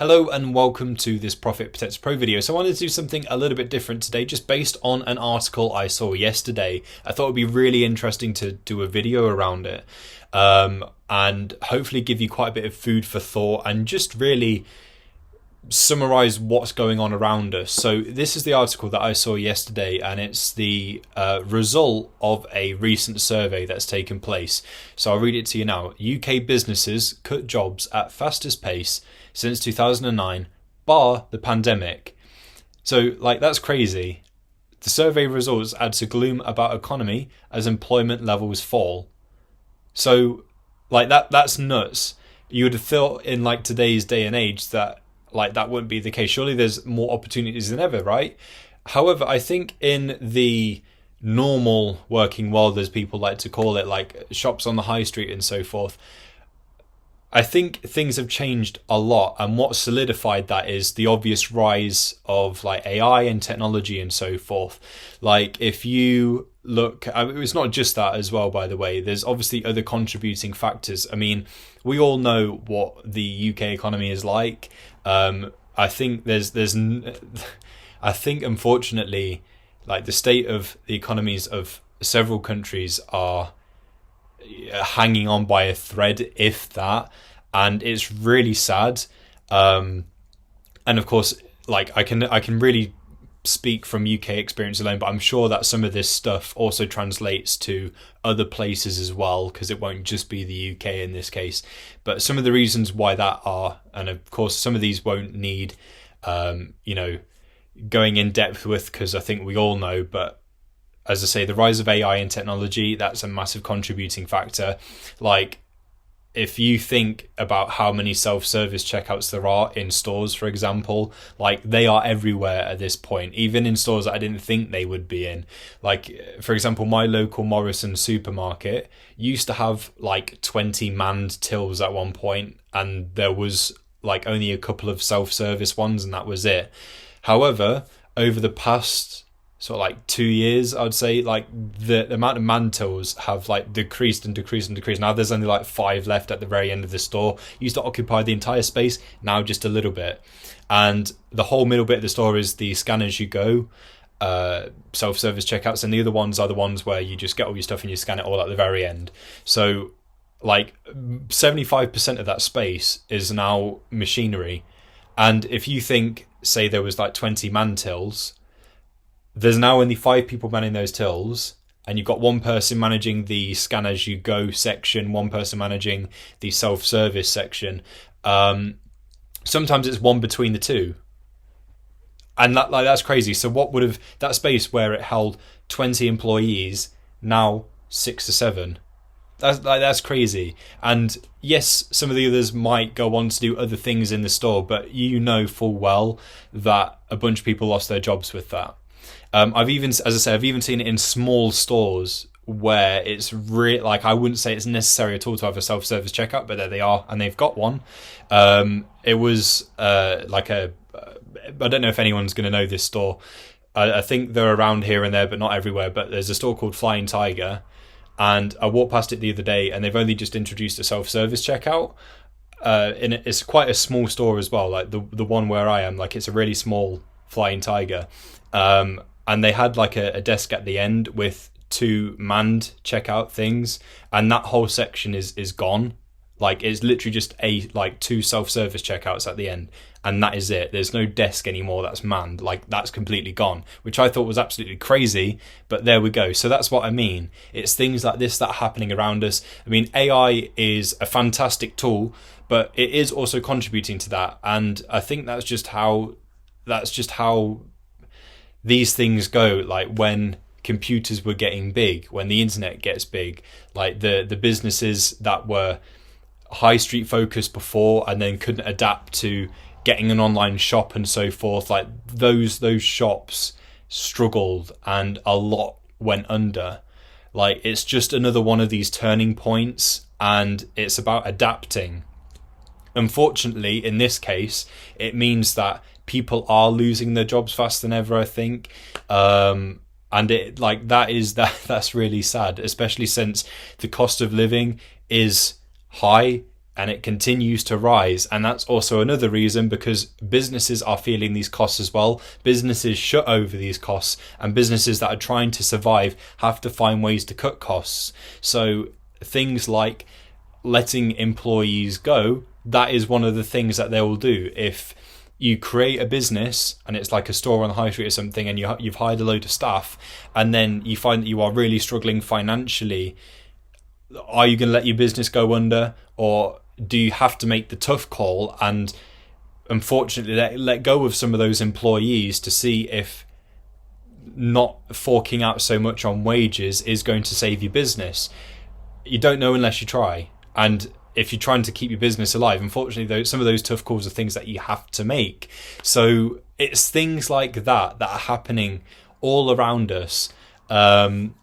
Hello and welcome to this Profit Protector Pro video. So I wanted to do something a little bit different today, just based on an article I saw yesterday. I thought it'd be really interesting to do a video around it, and hopefully give you quite a bit of food for thought and just really summarize what's going on around us. So this is the article that I saw yesterday, and it's the result of a recent survey that's taken place. So I'll read it to you now. UK businesses cut jobs at fastest pace since 2009, bar the pandemic. So that's crazy. The survey results add to gloom about economy as employment levels fall. So that's nuts. You would have thought in today's day and age that that wouldn't be the case. Surely there's more opportunities than ever, right? However, I think in the normal working world, as people like to call it, like shops on the high street and so forth, I think things have changed a lot, and what solidified that is the obvious rise of AI and technology and so forth. If you look, it's not just that as well, by the way. There's obviously other contributing factors. I mean, we all know what the UK economy is like. I think I think unfortunately, the state of the economies of several countries are hanging on by a thread, if that, and it's really sad. And of course, I can really speak from UK experience alone, but I'm sure that some of this stuff also translates to other places as well, because it won't just be the UK in this case. But some of the reasons why that are, and of course some of these won't need going in depth with, because I think we all know, but as I say, the rise of AI and technology, that's a massive contributing factor. If you think about how many self-service checkouts there are in stores, for example, they are everywhere at this point, even in stores that I didn't think they would be in. For example, my local Morrison supermarket used to have 20 manned tills at one point, and there was only a couple of self-service ones, and that was it. However, over the past 2 years, I'd say the amount of man tills have decreased and decreased and decreased. Now there's only 5 left at the very end of the store. Used to occupy the entire space, now just a little bit. And the whole middle bit of the store is the scan as you go self-service checkouts, and the other ones are the ones where you just get all your stuff and you scan it all at the very end. So 75% of that space is now machinery. And if you think, say there was 20 man tills, there's now only 5 people manning those tills, and you've got one person managing the scan as you go section, one person managing the self-service section. Sometimes it's one between the two, and that's crazy. So what would have that space where it held 20 employees now 6 or 7? That's crazy. And yes, some of the others might go on to do other things in the store, but you know full well that a bunch of people lost their jobs with that. I've even seen it in small stores where it's really I wouldn't say it's necessary at all to have a self-service checkout, but there they are, and they've got one. It was I don't know if anyone's going to know this store. I think they're around here and there, but not everywhere. But there's a store called Flying Tiger, and I walked past it the other day, and they've only just introduced a self-service checkout. It's quite a small store as well. The one where I am, it's a really small Flying Tiger. And they had a desk at the end with 2 manned checkout things, and that whole section is gone. It's literally just 2 self-service checkouts at the end, and that is it. There's no desk anymore that's manned. That's completely gone, which I thought was absolutely crazy, but there we go. So that's what I mean. It's things like this that are happening around us. I mean, AI is a fantastic tool, but it is also contributing to that, and I think that's just how these things go. When computers were getting big, when the internet gets big, the businesses that were high street focused before and then couldn't adapt to getting an online shop and so forth, those shops struggled and a lot went under. It's just another one of these turning points, and it's about adapting. Unfortunately, in this case, it means that people are losing their jobs faster than ever, I think. And it that's really sad, especially since the cost of living is high and it continues to rise. And that's also another reason, because businesses are feeling these costs as well. Businesses shut over these costs, and businesses that are trying to survive have to find ways to cut costs. So things like letting employees go, that is one of the things that they will do. If you create a business and it's like a store on the high street or something, and you've hired a load of staff, and then you find that you are really struggling financially, are you going to let your business go under, or do you have to make the tough call and unfortunately let go of some of those employees to see if not forking out so much on wages is going to save your business? You don't know unless you try. And if you're trying to keep your business alive, unfortunately, some of those tough calls are things that you have to make. So it's things like that are happening all around us. That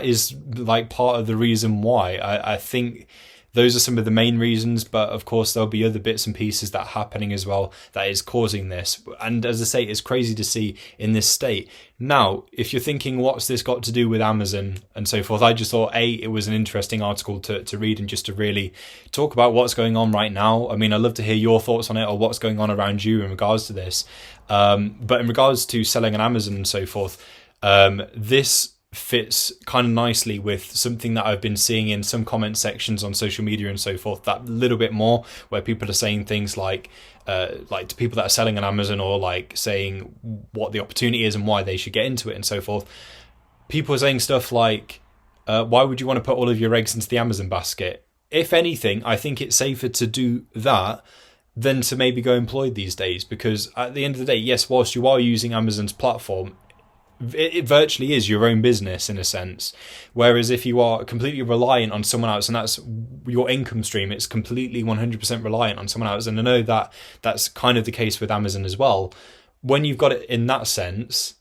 is like part of the reason why. I think those are some of the main reasons, but of course there'll be other bits and pieces that are happening as well that is causing this. And as I say, it's crazy to see in this state. Now, if you're thinking, what's this got to do with Amazon and so forth, I just thought, it was an interesting article to read and just to really talk about what's going on right now. I mean, I'd love to hear your thoughts on it, or what's going on around you in regards to this. But in regards to selling on Amazon and so forth, this fits kind of nicely with something that I've been seeing in some comment sections on social media and so forth, that little bit more where people are saying things like to people that are selling on Amazon, or like saying what the opportunity is and why they should get into it and so forth. People are saying stuff like, why would you want to put all of your eggs into the Amazon basket? If anything, I think it's safer to do that than to maybe go employed these days, because at the end of the day, yes, whilst you are using Amazon's platform, it virtually is your own business in a sense. Whereas if you are completely reliant on someone else, and that's your income stream, it's completely 100% reliant on someone else. And I know that that's kind of the case with Amazon as well. When you've got it in that sense,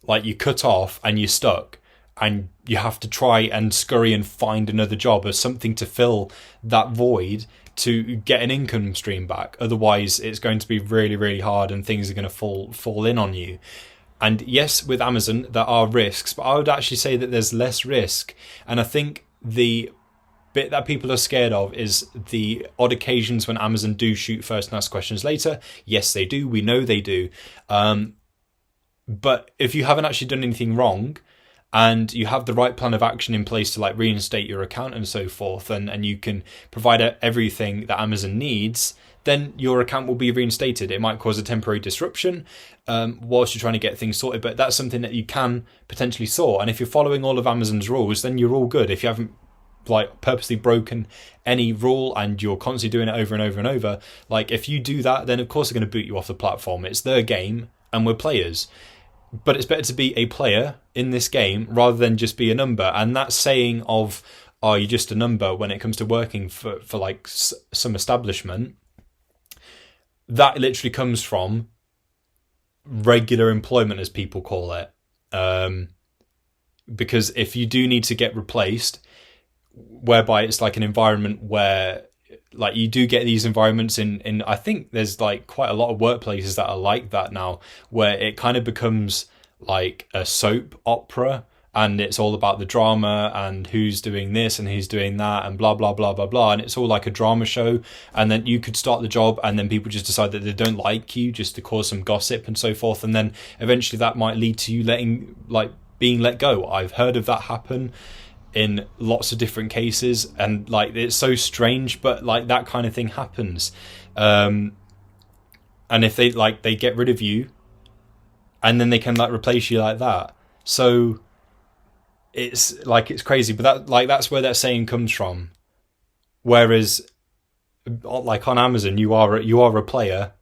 like, you cut off and you're stuck, and you have to try and scurry and find another job or something to fill that void to get an income stream back. Otherwise, it's going to be really, really hard, and things are going to fall in on you. And yes, with Amazon, there are risks, but I would actually say that there's less risk. And I think the bit that people are scared of is the odd occasions when Amazon do shoot first and ask questions later. Yes, they do. We know they do. But if you haven't actually done anything wrong, and you have the right plan of action in place to like reinstate your account and so forth, and you can provide everything that Amazon needs, then your account will be reinstated. It might cause a temporary disruption whilst you're trying to get things sorted, but that's something that you can potentially sort. And if you're following all of Amazon's rules, then you're all good. If you haven't like purposely broken any rule and you're constantly doing it over and over and over, like if you do that, then of course they're going to boot you off the platform. It's their game and we're players. But it's better to be a player in this game rather than just be a number. And that saying of, are you just a number when it comes to working for like some establishment, that literally comes from regular employment, as people call it. Because if you do need to get replaced, whereby it's like an environment where like you do get these environments in I think there's like quite a lot of workplaces that are like that now, where it kind of becomes like a soap opera, and it's all about the drama and who's doing this and who's doing that and blah blah blah blah blah, and it's all like a drama show. And then you could start the job and then people just decide that they don't like you just to cause some gossip and so forth, and then eventually that might lead to you being let go. I've heard of that happen in lots of different cases, and like it's so strange, but like that kind of thing happens. And if they get rid of you and then they can like replace you like that, so it's crazy. But that's where that saying comes from. Whereas like on Amazon, you are a player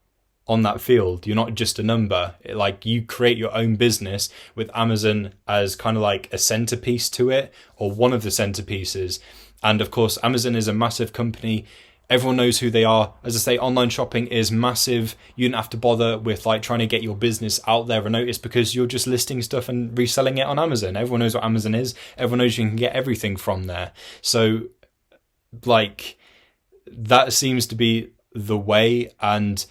on that field. You're not just a number. Like you create your own business with Amazon as kind of like a centerpiece to it, or one of the centerpieces. And of course, Amazon is a massive company. Everyone knows who they are. As I say, online shopping is massive. You don't have to bother with like trying to get your business out there and noticed, because you're just listing stuff and reselling it on Amazon. Everyone knows what Amazon is. Everyone knows you can get everything from there. So like that seems to be the way. And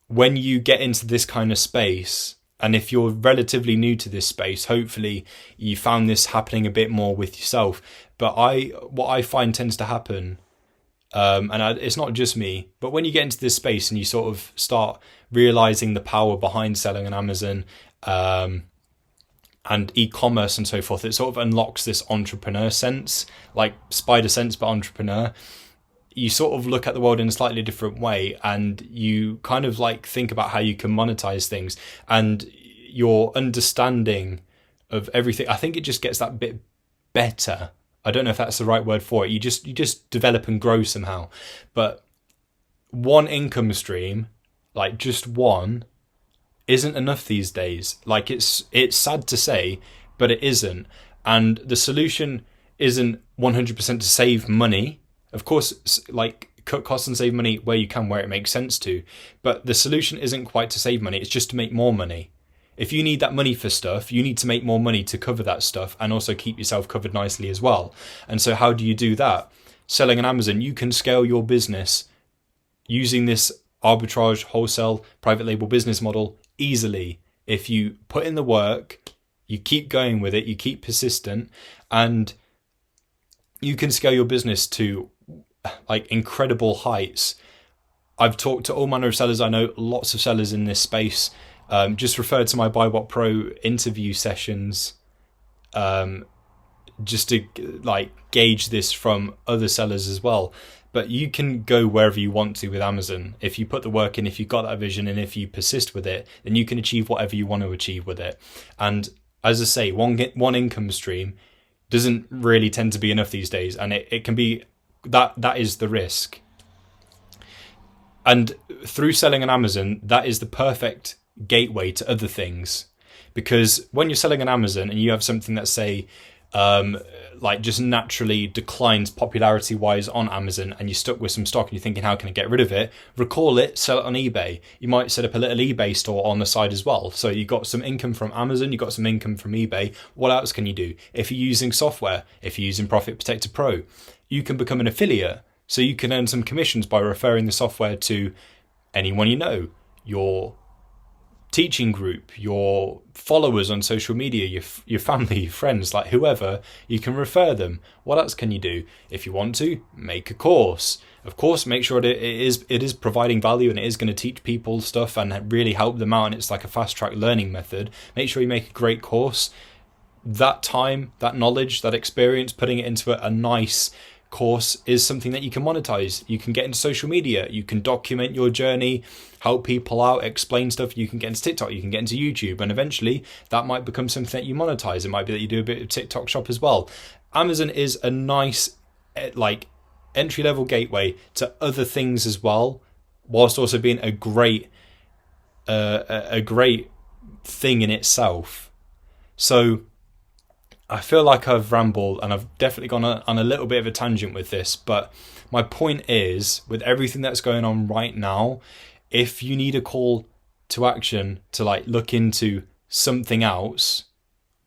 when you get into this kind of space, And if you're relatively new to this space, hopefully you found this happening a bit more with yourself. But what I find tends to happen, it's not just me, but when you get into this space and you sort of start realizing the power behind selling on Amazon, and e-commerce and so forth, it sort of unlocks this entrepreneur sense, like spider sense, but entrepreneur. You sort of look at the world in a slightly different way, and you kind of like think about how you can monetize things, and your understanding of everything, I think it just gets that bit better. I don't know if that's the right word for it. You just develop and grow somehow. But one income stream, like just one, isn't enough these days. Like it's sad to say, but it isn't. And the solution isn't 100% to save money. Of course, like cut costs and save money where you can, where it makes sense to. But the solution isn't quite to save money. It's just to make more money. If you need that money for stuff, you need to make more money to cover that stuff and also keep yourself covered nicely as well. And so how do you do that? Selling on Amazon, you can scale your business using this arbitrage, wholesale, private label business model easily. If you put in the work, you keep going with it, you keep persistent, and you can scale your business to like incredible heights. I've talked to all manner of sellers. I know lots of sellers in this space. Just refer to my Buy What Pro interview sessions, just to like gauge this from other sellers as well. But you can go wherever you want to with Amazon. If you put the work in, if you've got that vision, and if you persist with it, then you can achieve whatever you want to achieve with it. And as I say, one income stream doesn't really tend to be enough these days, and it can be that is the risk. And through selling on Amazon, that is the perfect gateway to other things, because when you're selling on Amazon and you have something that say like just naturally declines popularity wise on Amazon, and you're stuck with some stock and you're thinking, how can I get rid of it? Recall it, sell it on eBay. You might set up a little eBay store on the side as well. So you got some income from Amazon, you got some income from eBay. What else can you do? If you're using software, if you're using Profit Protector Pro, you can become an affiliate. So you can earn some commissions by referring the software to anyone you know, your teaching group, your followers on social media, your family, your friends, like whoever. You can refer them. What else can you do? If you want to, make a course. Of course, make sure that it is providing value and it is going to teach people stuff and really help them out, and it's like a fast track learning method. Make sure you make a great course. That time, that knowledge, that experience, putting it into a nice course is something that you can monetize. You can get into social media, you can document your journey, help people out, explain stuff. You can get into TikTok, you can get into YouTube, and eventually that might become something that you monetize. It might be that you do a bit of TikTok shop as well. Amazon is a nice like entry level gateway to other things as well, whilst also being a great thing in itself. So I feel like I've rambled and I've definitely gone on a little bit of a tangent with this, but my point is, with everything that's going on right now, if you need a call to action to like look into something else,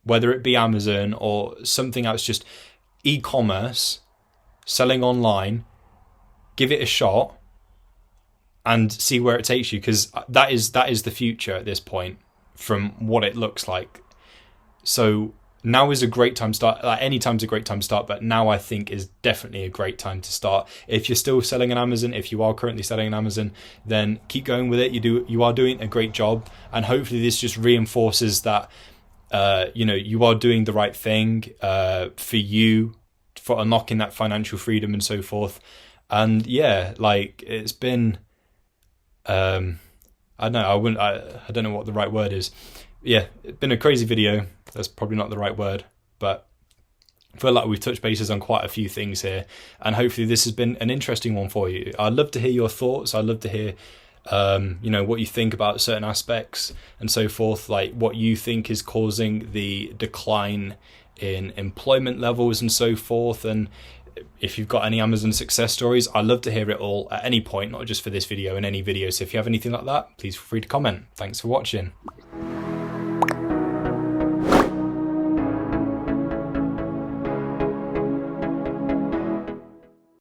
whether it be Amazon or something else, just e-commerce, selling online, give it a shot and see where it takes you, because that is the future at this point from what it looks like. So now is a great time to start. Like any time's a great time to start, but now I think is definitely a great time to start. If you're still selling on Amazon, if you are currently selling on Amazon, then keep going with it. You are doing a great job, and hopefully this just reinforces that you are doing the right thing for you, for unlocking that financial freedom and so forth. And yeah, like it's been I don't know what the right word is. Yeah, it's been a crazy video. That's probably not the right word, but I feel like we've touched bases on quite a few things here, and hopefully this has been an interesting one for you. I'd love to hear your thoughts. I'd love to hear what you think about certain aspects and so forth, like what you think is causing the decline in employment levels and so forth. And if you've got any Amazon success stories, I'd love to hear it all at any point, not just for this video, in any video. So if you have anything like that, please feel free to comment. Thanks for watching.